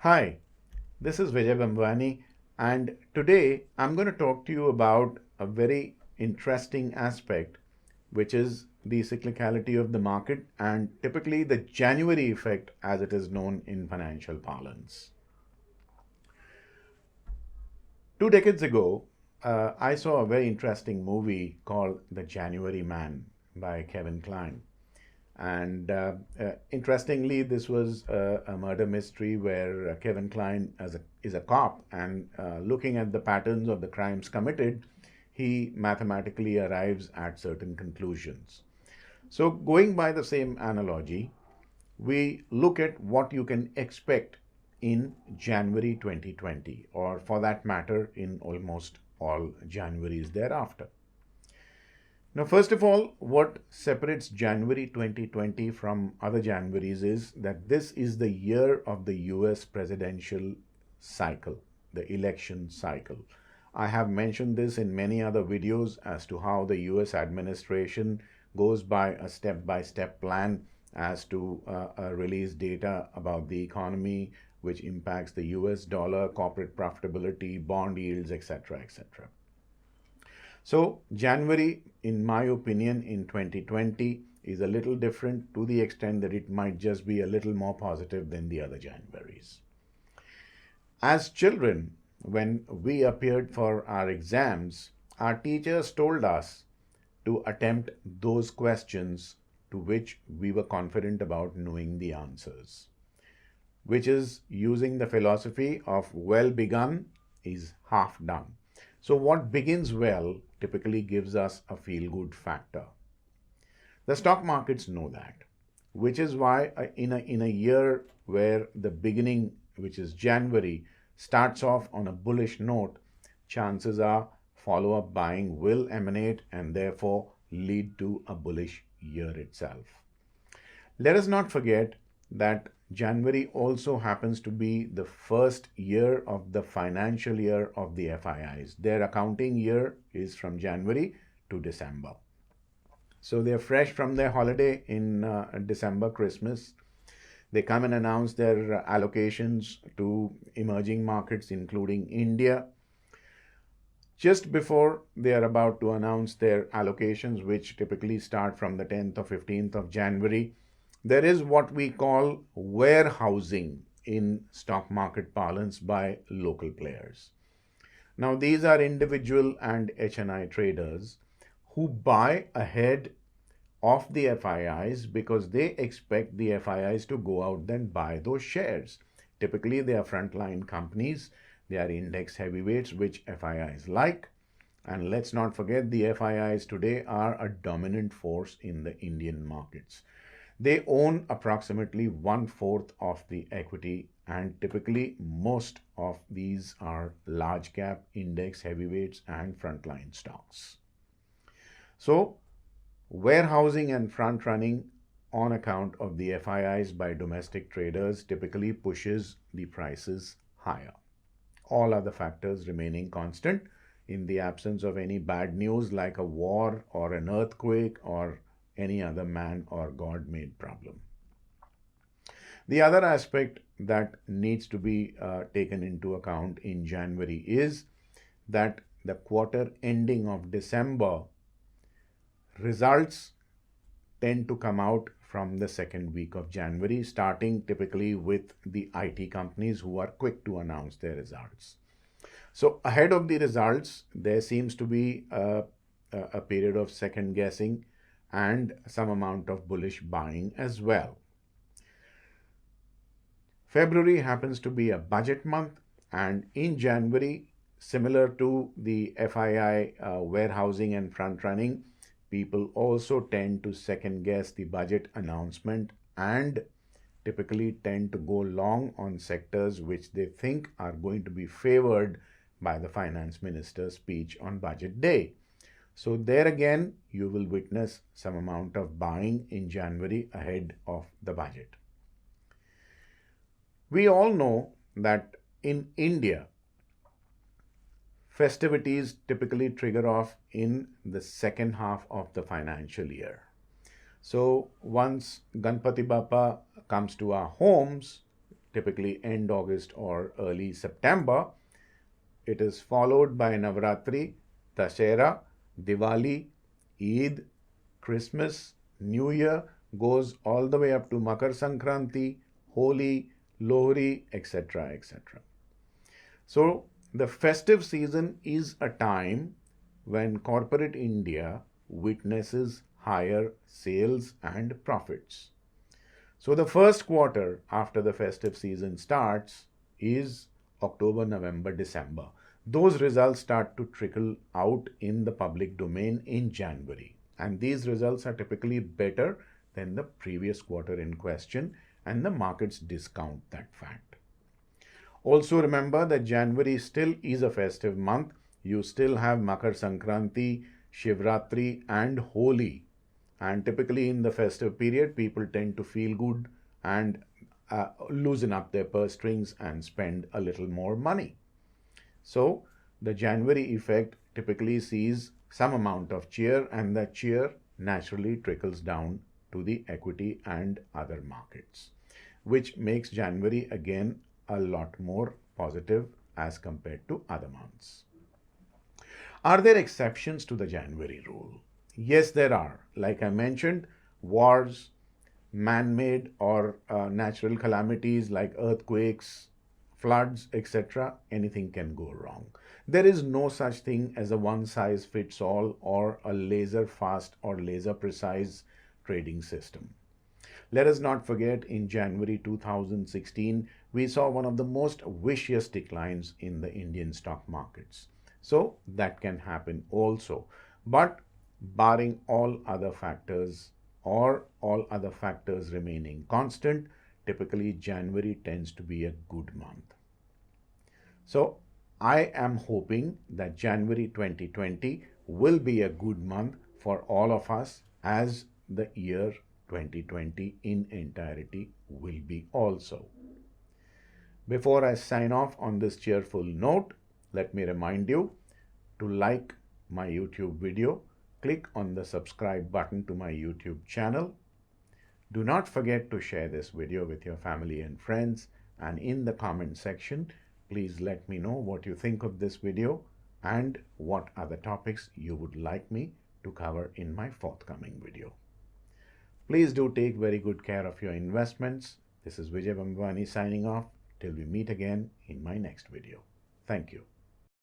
Hi, this is Vijay Bambwani, and today I'm going to talk to you about a very interesting aspect, which is the cyclicality of the market and typically the January effect, as it is known in financial parlance. 2 decades ago, I saw a very interesting movie called The January Man by Kevin Kline. And interestingly, this was a murder mystery where Kevin Kline is a cop, and looking at the patterns of the crimes committed, he mathematically arrives at certain conclusions. So, going by the same analogy, we look at what you can expect in January 2020, or for that matter, in almost all Januaries thereafter. Now, first of all, what separates January 2020 from other Januaries is that this is the year of the US presidential cycle, the election cycle. I have mentioned this in many other videos as to how the US administration goes by a step by step plan as to release data about the economy, which impacts the US dollar, corporate profitability, bond yields, etc. etc. So, January, in my opinion, in 2020 is a little different to the extent that it might just be a little more positive than the other Januaries. As children, when we appeared for our exams, our teachers told us to attempt those questions to which we were confident about knowing the answers, which is using the philosophy of well begun is half done. So, what begins well typically gives us a feel good factor. The stock markets know that, which is why in a year where the beginning, which is January, starts off on a bullish note, chances are follow up buying will emanate and therefore lead to a bullish year itself. Let us not forget that January also happens to be the first year of the financial year of the FIIs. Their accounting year is from January to December. So they're fresh from their holiday in December, Christmas. They come and announce their allocations to emerging markets, including India. Just before they are about to announce their allocations, which typically start from the 10th or 15th of January, there is what we call warehousing in stock market parlance by local players. Now, these are individual and HNI traders who buy ahead of the FIIs because they expect the FIIs to go out and buy those shares. Typically, they are frontline companies, they are index heavyweights, which FIIs like. And let's not forget, the FIIs today are a dominant force in the Indian markets. They own approximately one-fourth of the equity, and typically most of these are large cap index heavyweights and frontline stocks. So, warehousing and front running on account of the FIIs by domestic traders typically pushes the prices higher. All other factors remaining constant in the absence of any bad news like a war or an earthquake or any other man or God made problem. The other aspect that needs to be taken into account in January is that the quarter ending of December results tend to come out from the second week of January, starting typically with the IT companies who are quick to announce their results. So, ahead of the results, there seems to be a period of second guessing and some amount of bullish buying as well. February happens to be a budget month, and in January, similar to the FII warehousing and front running, people also tend to second guess the budget announcement and typically tend to go long on sectors which they think are going to be favored by the finance minister's speech on budget day. So, there again, you will witness some amount of buying in January ahead of the budget. We all know that in India, festivities typically trigger off in the second half of the financial year. So, once Ganpati Bappa comes to our homes, typically end August or early September. It is followed by Navratri, Dashera, Diwali, Eid, Christmas, New Year, goes all the way up to Makar Sankranti, Holi, Lohri, etc. etc. So, the festive season is a time when corporate India witnesses higher sales and profits. So, the first quarter after the festive season starts is October, November, December. Those results start to trickle out in the public domain in January. And these results are typically better than the previous quarter in question, and the markets discount that fact. Also remember that January still is a festive month. You still have Makar Sankranti, Shivratri and Holi. And typically in the festive period, people tend to feel good and loosen up their purse strings and spend a little more money. So the January effect typically sees some amount of cheer, and that cheer naturally trickles down to the equity and other markets, which makes January again a lot more positive as compared to other months. Are there exceptions to the January rule? Yes, there are. Like I mentioned, wars, man made or natural calamities like earthquakes, floods, etc., anything can go wrong. There is no such thing as a one size fits all or a laser fast or laser precise trading system. Let us not forget, in January 2016, we saw one of the most vicious declines in the Indian stock markets. So that can happen also. But barring all other factors or all other factors remaining constant, typically January tends to be a good month. So I am hoping that January 2020 will be a good month for all of us, as the year 2020 in entirety will be also. Before I sign off on this cheerful note, let me remind you to like my YouTube video, click on the subscribe button to my YouTube channel. Do not forget to share this video with your family and friends, and in the comment section, please let me know what you think of this video and what other topics you would like me to cover in my forthcoming video. Please do take very good care of your investments. This is Vijay Bambwani signing off till we meet again in my next video. Thank you.